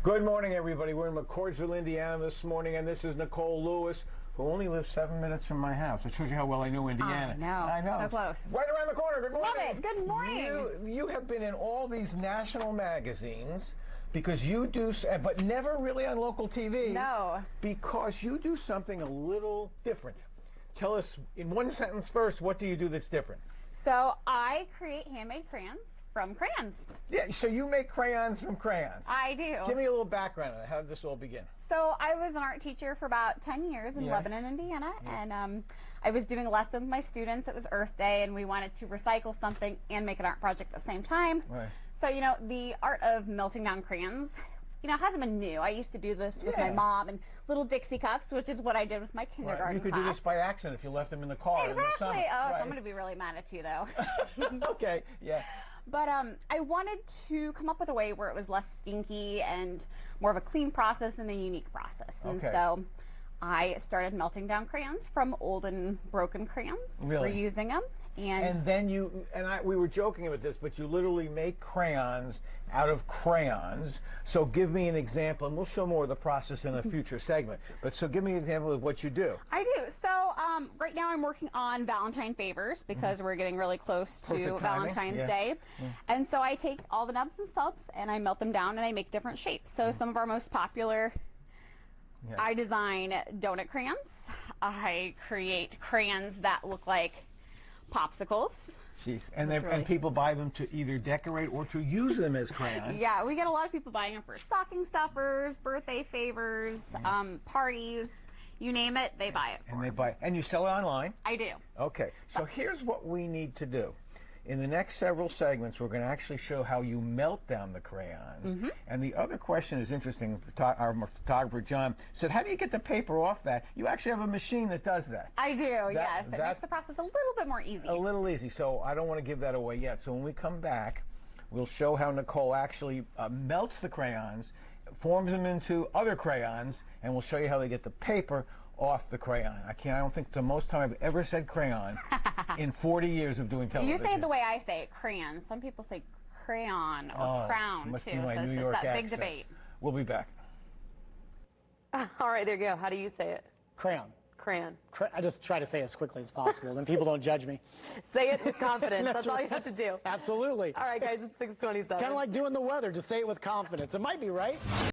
Good morning, everybody. We're in McCordsville, Indiana this morning, and this is Nicole Lewis, who only lives 7 minutes from my house. It shows you how well I know Indiana. I know. So close. Right around the corner. Good morning. Love it. Good morning. You have been in all these national magazines because you do, but never really on local TV. No. Because you do something a little different. Tell us in one sentence first, what do you do that's different? So I create handmade crayons from crayons. Yeah, so you make crayons from crayons. I do. Give me a little background on it. How did this all begin? So I was an art teacher for about 10 years in Lebanon, Indiana, and I was doing a lesson with my students. It was Earth Day, and we wanted to recycle something and make an art project at the same time. Right. So, the art of melting down crayons, hasn't been new. I used to do this with my mom and little Dixie cups, which is what I did with my kindergarten class. You could do this by accident if you left them in the car in the summer. Exactly. Oh, right. so I'm going to be really mad at you, though. Okay, yeah. But I wanted to come up with a way where it was less stinky and more of a clean process and a unique process. And so I started melting down crayons from old and broken crayons, reusing them. And then we were joking about this, but you literally make crayons out of crayons. So give me an example, and we'll show more of the process in a future segment. But so give me an example of what you do. I do. So right now I'm working on Valentine favors because we're getting really close to Valentine's Day. And so I take all the nubs and stubs and I melt them down and I make different shapes. So some of our most popular, I design donut crayons. I create crayons that look like popsicles. Jeez. And people buy them to either decorate or to use them as crayons. Yeah, we get a lot of people buying them for stocking stuffers, birthday favors, parties, you name it, they buy it for. And you sell it online? I do. Okay, so here's what we need to do. In the next several segments, we're going to actually show how you melt down the crayons. And the other question is interesting. Our photographer, John, said, how do you get the paper off that? You actually have a machine that does that. I do, yes. It makes the process a little bit more easy. A little easy, so I don't want to give that away yet. So when we come back, we'll show how Nicole actually melts the crayons, forms them into other crayons, and we'll show you how they get the paper off the crayon. I don't think it's the most time I've ever said crayon in 40 years of doing television. You say it the way I say it, crayon. Some people say crayon or crown too. So it's that big debate. We'll be back. All right, there you go. How do you say it? Crayon. Crayon. I just try to say it as quickly as possible, then people don't judge me. Say it with confidence. That's all you have to do. Absolutely. All right, guys, it's 6:27. Kind of like doing the weather. Just say it with confidence. It might be right.